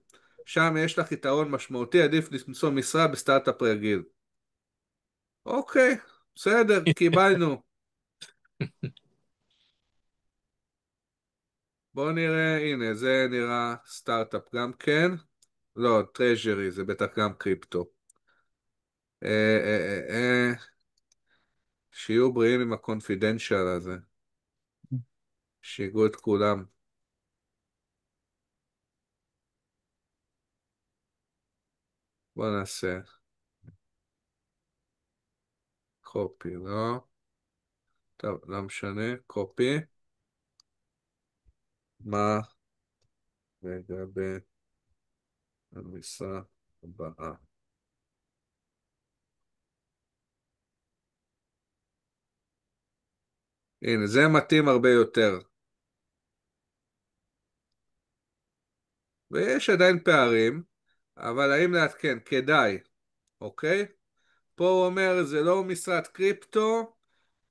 שם יש לך יתרון משמעותי, עדיף למצוא משרה בסטארט-אפ רגיל. אוקיי, בסדר, קיבלנו. בואו נראה, הנה, זה נראה סטארט-אפ גם כן. לא, טרז'רי, זה בטח גם קריפטו. אה, אה, שיהיו בריאים עם הקונפידנציאל הזה. שיגעו את כולם. בואו נעשה קופי, לא? טוב, לא משנה, קופי. מה לגבי המשרה הבאה? הנה, זה מתאים הרבה יותר. ויש עדיין פערים, אבל האם לעדכן? כדאי, אוקיי? פה הוא אומר, זה לא משרת קריפטו,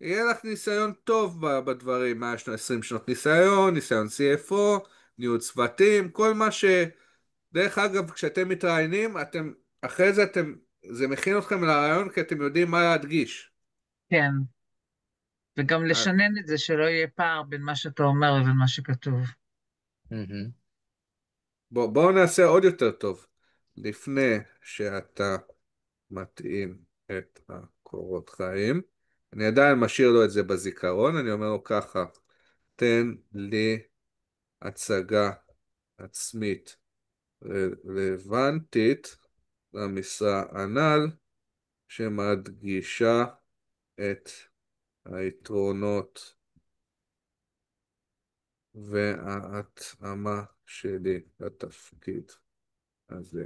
יהיה לך ניסיון טוב בדברים, מה יש לו 20 שנות ניסיון, ניסיון CFO, ניהול צוותים, כל מה ש... דרך אגב, כשאתם מתראיינים, אחרי זה זה מכין אתכם לרעיון, כי אתם יודעים מה להדגיש. כן, וגם אה, לשנן את זה, שלא יהיה פער בין מה שאתה אומר לבין מה שכתוב. מהמם. בואו נעשה עוד יותר טוב. לפני שאתה מתאים את הקורות חיים, אני עדיין משאיר לו את זה בזיכרון, אני אומר לו ככה, תן לי הצגה עצמית רלוונטית למשרה הנ"ל, שמדגישה את היתרונות וההתאמה שלי לתפקיד הזה.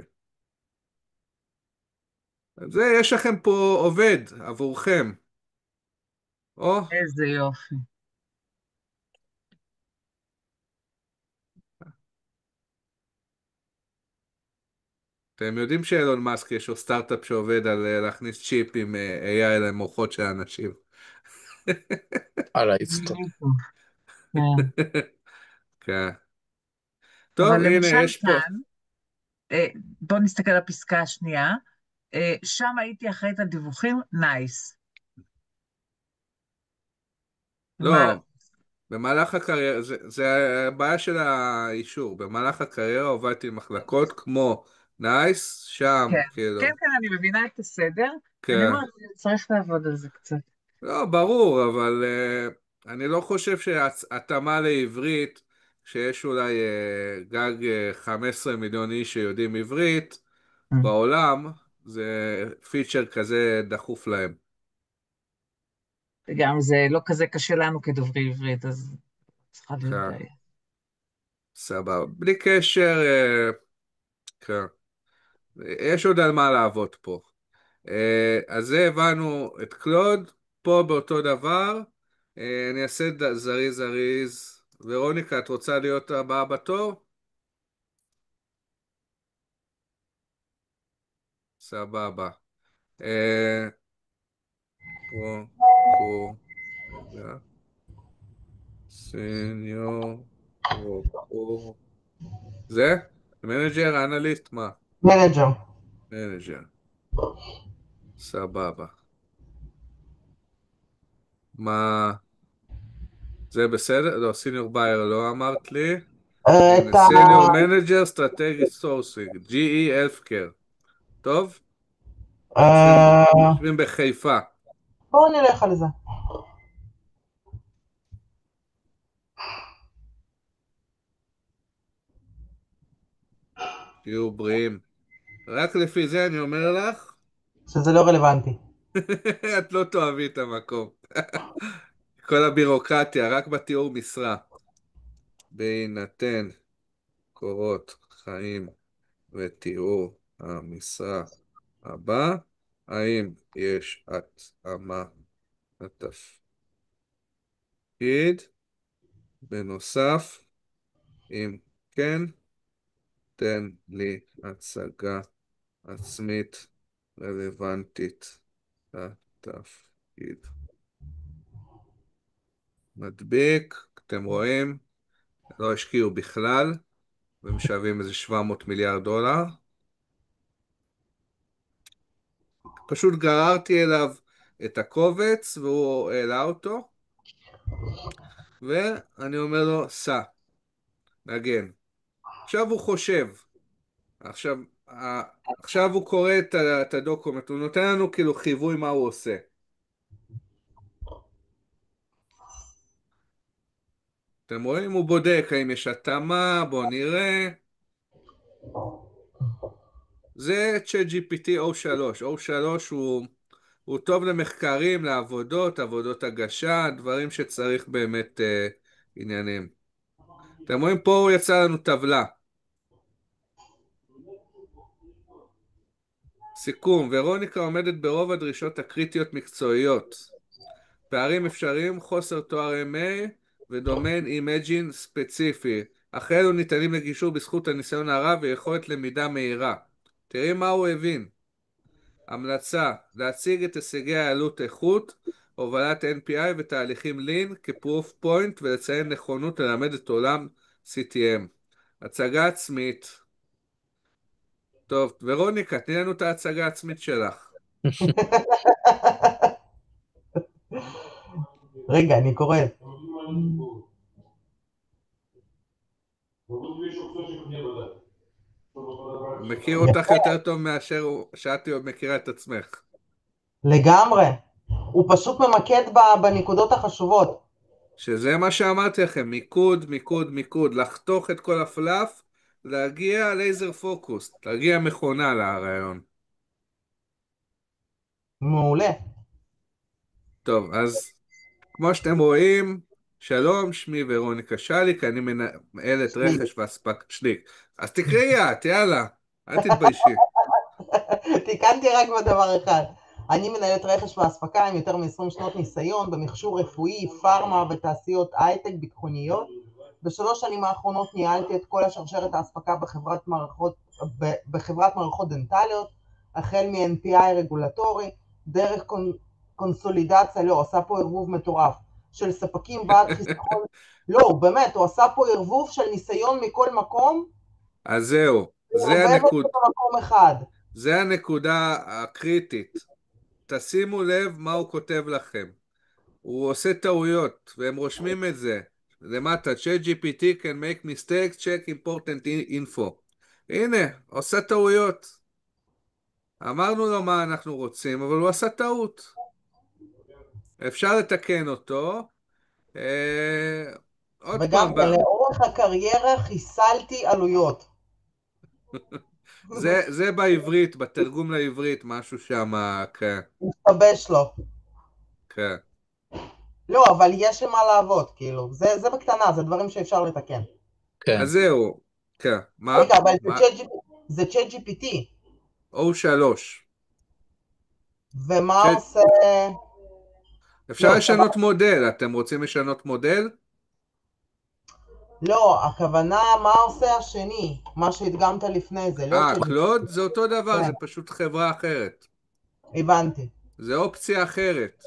אז זה, יש לכם פה עובד עבורכם. או, איזה יופי. אתם יודעים שאילון מאסק יש לו סטארט-אפ שעובד על להכניס צ'יפ עם AI למוחות של אנשים. להריץ אותו. כן. כן. אבל טוב, הנה, למשל יש פה. כאן, בואו נסתכל על הפסקה השנייה, שם הייתי אחראית על דיווחים, נייס. מה, לא, במהלך הקריירה, זה הבעיה של האישור. במהלך הקריירה עובדתי עם מחלקות כמו נייס, כן, שם, כן, כאילו. כן, אני מבינה את הסדר. אני כן. אומרת, צריך לעבוד על זה קצת. לא, ברור, אבל אני לא חושב שהתאמה לעברית, שיש אולי גג 15 מיליון איש שיודעים עברית בעולם, זה פיצ'ר כזה דחוף להם. וגם זה לא כזה קשה לנו כדוברי עברית, אז צריכה להיות כן, בעיה. סבבה. בלי קשר, כן. יש עוד על מה לעבוד פה. אז זה הבנו את קלוד, פה באותו דבר. אני אעשה זריז זריז. ורוניקה, את רוצה להיות הבאה בתור? סבבה. אה, פה, קחו, רגע, סניור, פה, זה? מנג'ר, אנליסט, מה? מנג'ר. מנג'ר, סבבה. מה? זה בסדר? לא, סיניור בייר לא אמרת לי. את הנה, ה... סיניור מנג'ר, סטרטגי סורסינג, GE Healthcare. טוב? אה, יושבים בחיפה. בואו נלך על זה. תהיו בריאים. רק לפי זה אני אומר לך, שזה לא רלוונטי. את לא תאהבי את המקום. כל הבירוקרטיה, רק בתיאור משרה. בהינתן קורות חיים ותיאור המשרה הבא, האם יש התאמה לתפקיד? בנוסף, אם כן, תן לי הצגה עצמית רלוונטית לתפקיד. מדביק, אתם רואים, לא השקיעו בכלל, והם שווים איזה 700 מיליארד דולר. פשוט גררתי אליו את הקובץ והוא העלה אותו, ואני אומר לו, סע, נגן. עכשיו הוא חושב, עכשיו, עכשיו הוא קורא את הדוקומנט, הוא נותן לנו כאילו חיווי מה הוא עושה. אתם רואים? הוא בודק האם יש התאמה, בואו נראה. זה ChatGPT O3. O3 הוא טוב למחקרים, לעבודות, עבודות הגשה, דברים שצריך באמת עניינים. אתם רואים? פה הוא יצא לנו טבלה. סיכום, ורוניקה עומדת ברוב הדרישות הקריטיות מקצועיות. פערים אפשריים, חוסר תואר MA ודומיין אימג'ין ספציפי. אך אלו ניתנים לגישור בזכות הניסיון הרב ויכולת למידה מהירה. תראי מה הוא הבין. המלצה, להציג את הישגי העלות איכות, הובלת NPI ותהליכים לין כפרוף פוינט ולציין נכונות ללמד את עולם CTM. הצגה עצמית. טוב, ורוניקה, תני לנו את ההצגה העצמית שלך. רגע, אני קורא. הוא מכיר אותך יותר טוב מאשר שאת מכירה את עצמך. לגמרי. הוא פשוט ממקד בנקודות החשובות. שזה מה שאמרתי לכם, מיקוד, מיקוד, מיקוד, לחתוך את כל הפלאף, להגיע לייזר פוקוס, להגיע מכונה לרעיון. מעולה. טוב, אז כמו שאתם רואים, שלום, שמי ורוניקה שליק, אני מנהלת רכש ואספקה, שליק. אז תקראי את, יאללה, אל תתביישי. תיקנתי רק בדבר אחד. אני מנהלת רכש ואספקה עם יותר מ-20 שנות ניסיון במכשור רפואי, פארמה ותעשיות הייטק ביטחוניות. בשלוש שנים האחרונות ניהלתי את כל השרשרת האספקה בחברת מערכות דנטליות, החל מ-NPI רגולטורי, דרך קונסולידציה, לא, עשה פה ערבוב מטורף, של ספקים בעד חיסכון, לא, באמת, הוא עשה פה ערבוב של ניסיון מכל מקום, אז זהו, זה הנקודה הקריטית. תשימו לב מה הוא כותב לכם. הוא עושה טעויות, והם רושמים את זה. למטה, ChatGPT can make mistakes, check important info. הנה, עושה טעויות. אמרנו לו מה אנחנו רוצים, אבל הוא עשה טעות. אפשר לתקן אותו. עוד פעם, וגם לאור דרך הקריירה חיסלתי עלויות. זה בעברית, בתרגום לעברית, משהו שם, כן, משתבש לו. כן. לא, אבל יש למה לעבוד, כאילו. זה בקטנה, זה דברים שאפשר לתקן. כן. אז זהו, כן. מה? רגע, אבל מה? זה צ'אט GPT, O3. ומה צ'אט- עושה... אפשר לא, לשנות מודל, אתם רוצים לשנות מודל? לא, הכוונה מה עושה השני, מה שהדגמת לפני זה, לא צ'אט קלוד זה אותו דבר, GPT. זה פשוט חברה אחרת. הבנתי. זה אופציה אחרת.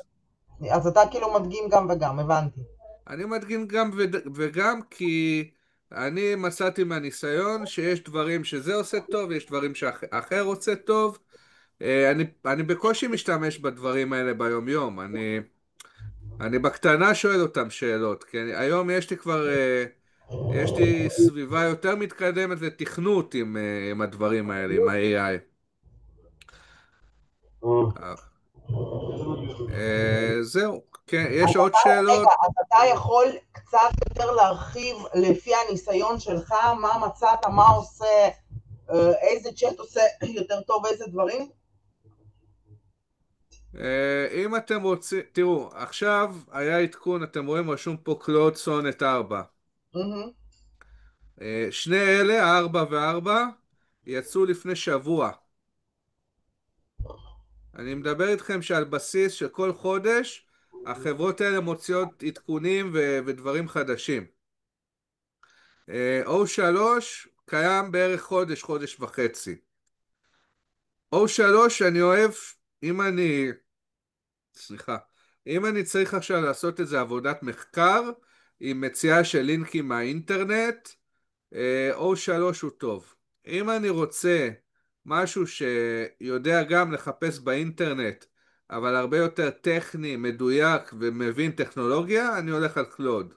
אז אתה כאילו מדגים גם וגם, הבנתי. אני מדגים גם וגם כי אני מצאתי מהניסיון שיש דברים שזה עושה טוב, יש דברים שאחר עושה טוב. אני בקושי משתמש בדברים האלה ביום יום. אני בקטנה שואל אותם שאלות, כי היום יש לי כבר, יש לי סביבה יותר מתקדמת לתכנות עם הדברים האלה, עם ה-AI. זהו, כן, יש עוד רגע, שאלות? אז אתה יכול קצת יותר להרחיב לפי הניסיון שלך, מה מצאת, מה עושה, איזה צ'אט עושה יותר טוב, איזה דברים? אם אתם רוצים, תראו, עכשיו היה עדכון, אתם רואים רשום פה קלוד סונט 4. מהמם. שני אלה, 4 ו-4, יצאו לפני שבוע. אני מדבר איתכם שעל בסיס שכל חודש החברות האלה מוציאות עדכונים ודברים חדשים. O3 קיים בערך חודש, חודש וחצי. O3 אני אוהב, אם אני, סליחה, אם אני צריך עכשיו לעשות איזה עבודת מחקר עם מציאה של לינקים מהאינטרנט, O3 הוא טוב. אם אני רוצה משהו שיודע גם לחפש באינטרנט, אבל הרבה יותר טכני, מדויק ומבין טכנולוגיה, אני הולך על קלוד.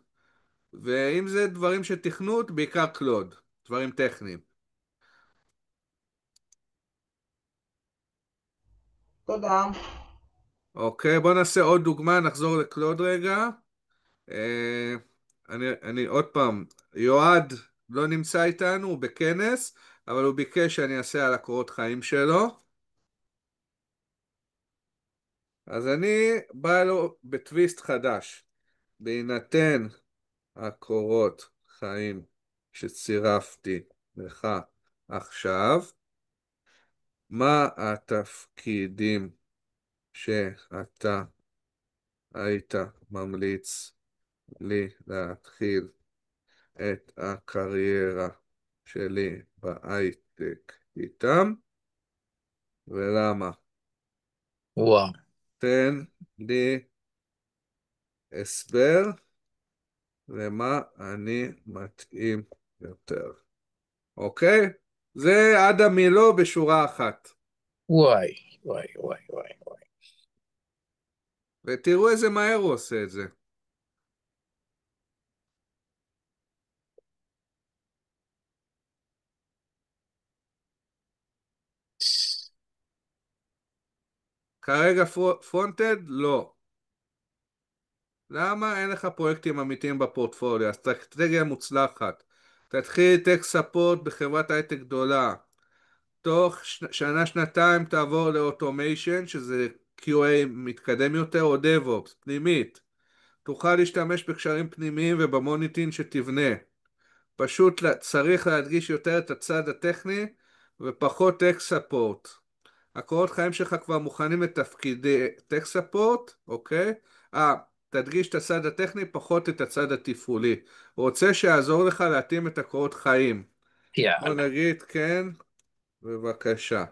ואם זה דברים של תכנות, בעיקר קלוד, דברים טכניים. תודה. אוקיי, בוא נעשה עוד דוגמה, נחזור לקלוד רגע. אה, אני עוד פעם, יועד לא נמצא איתנו, הוא בכנס, אבל הוא ביקש שאני אעשה על הקורות חיים שלו. אז אני בא לו בטוויסט חדש. בהינתן הקורות חיים שצירפתי לך עכשיו, מה התפקידים שאתה היית ממליץ לי להתחיל את הקריירה שלי בהייטק איתם, ולמה? וואו. תן לי הסבר למה אני מתאים יותר. אוקיי? זה עד המילו בשורה אחת. וואי, וואי, וואי, וואי, וואי. ותראו איזה מהר הוא עושה את זה. כרגע פרונטד? לא. למה אין לך פרויקטים אמיתיים בפורטפוליו? אסטרטגיה מוצלחת. תתחיל טק ספורט בחברת הייטק גדולה. תוך שנה, שנתיים תעבור לאוטומיישן, שזה QA מתקדם יותר, או DevOps, פנימית. תוכל להשתמש בקשרים פנימיים ובמוניטין שתבנה. פשוט צריך להדגיש יותר את הצד הטכני ופחות טק ספורט. הקורות חיים שלך כבר מוכנים לתפקידי טק ספורט, אוקיי? תדגיש את הצד הטכני, פחות את הצד התפעולי. רוצה שיעזור לך להתאים את הקורות חיים. בוא יאללה. נגיד כן, בבקשה.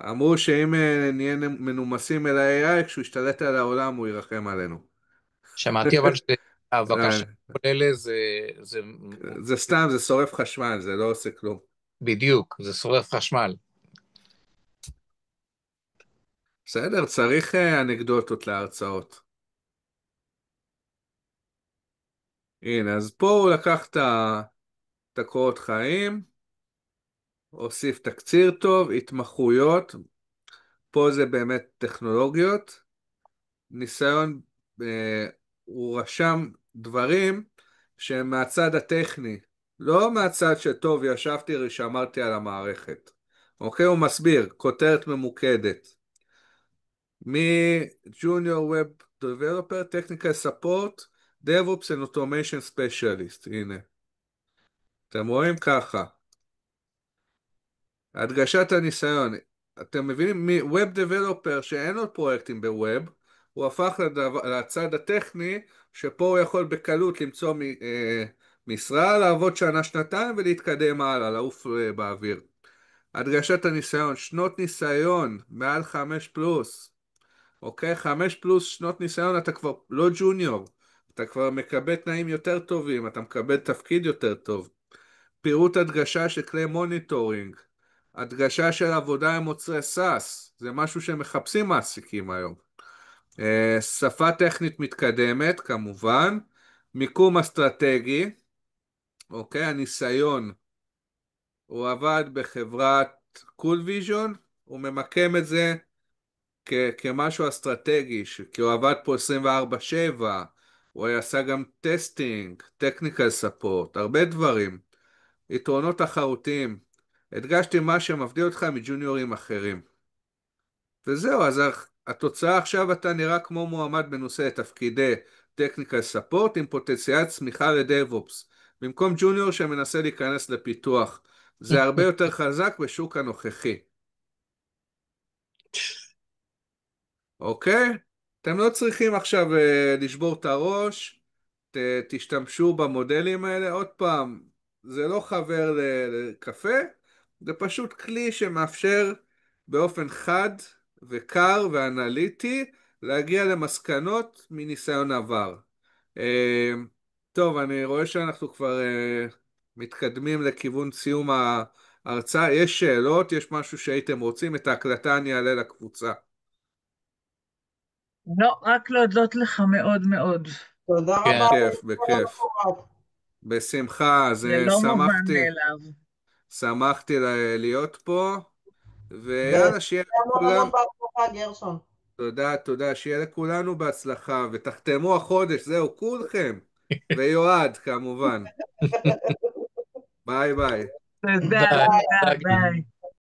אמרו שאם נהיה מנומסים אל ה-AI, כשהוא ישתלט על העולם הוא ירחם עלינו. שמעתי אבל שהבקשה אה, כל אלה זה זה סתם, זה שורף חשמל, זה לא עושה כלום. בדיוק, זה שורף חשמל. בסדר, צריך אנקדוטות להרצאות. הנה, אז פה הוא לקח את הקורות חיים, הוסיף תקציר טוב, התמחויות, פה זה באמת טכנולוגיות, ניסיון, הוא רשם דברים שהם מהצד הטכני, לא מהצד שטוב, ישבתי ושמרתי על המערכת. אוקיי, הוא מסביר, כותרת ממוקדת. מ-Junior Web Developer, Technical Support, DevOps and Automation Specialist, הנה. אתם רואים ככה. הדגשת הניסיון. אתם מבינים, מ-Web Developer שאין לו פרויקטים בווב, הוא הפך לצד הטכני, שפה הוא יכול בקלות למצוא משרה, לעבוד שנה, שנתיים ולהתקדם הלאה, לעוף באוויר. הדגשת הניסיון, שנות ניסיון, מעל 5 פלוס. אוקיי, 5 פלוס שנות ניסיון, אתה כבר לא ג'וניור, אתה כבר מקבל תנאים יותר טובים, אתה מקבל תפקיד יותר טוב. פירוט הדגשה של כלי מוניטורינג, הדגשה של עבודה עם מוצרי סאס, זה משהו שמחפשים מעסיקים היום. שפה טכנית מתקדמת, כמובן, מיקום אסטרטגי, אוקיי, הניסיון, הוא עבד בחברת קול ויז'ון, הוא ממקם את זה כמשהו אסטרטגי, כי הוא עבד פה 24/7, הוא עשה גם טסטינג, טכניקל ספורט, הרבה דברים. יתרונות תחרותיים, הדגשתי מה שמבדיל אותך מג'וניורים אחרים. וזהו, אז התוצאה עכשיו אתה נראה כמו מועמד בנושא תפקידי טכניקל ספורט עם פוטנציאל צמיחה לדאב-אופס, במקום ג'וניור שמנסה להיכנס לפיתוח. זה הרבה יותר חזק בשוק הנוכחי. אוקיי? אתם לא צריכים עכשיו לשבור את הראש, תשתמשו במודלים האלה. עוד פעם, זה לא חבר לקפה, זה פשוט כלי שמאפשר באופן חד וקר ואנליטי להגיע למסקנות מניסיון עבר. טוב, אני רואה שאנחנו כבר מתקדמים לכיוון סיום ההרצאה. יש שאלות? יש משהו שהייתם רוצים? את ההקלטה אני אעלה לקבוצה. לא, רק להודות לך מאוד מאוד. תודה כן. רבה. בכיף, בכיף. בשמחה, אז זה לא מובן שמחתי, מאליו. שמחתי להיות פה, ויאללה, שיהיה המון לכולם, המון בהצלחה, גרשון. תודה, תודה, שיהיה לכולנו בהצלחה, ותחתמו החודש, זהו, כולכם, ויועד כמובן. ביי ביי. תודה, ביי. תודה, ביי.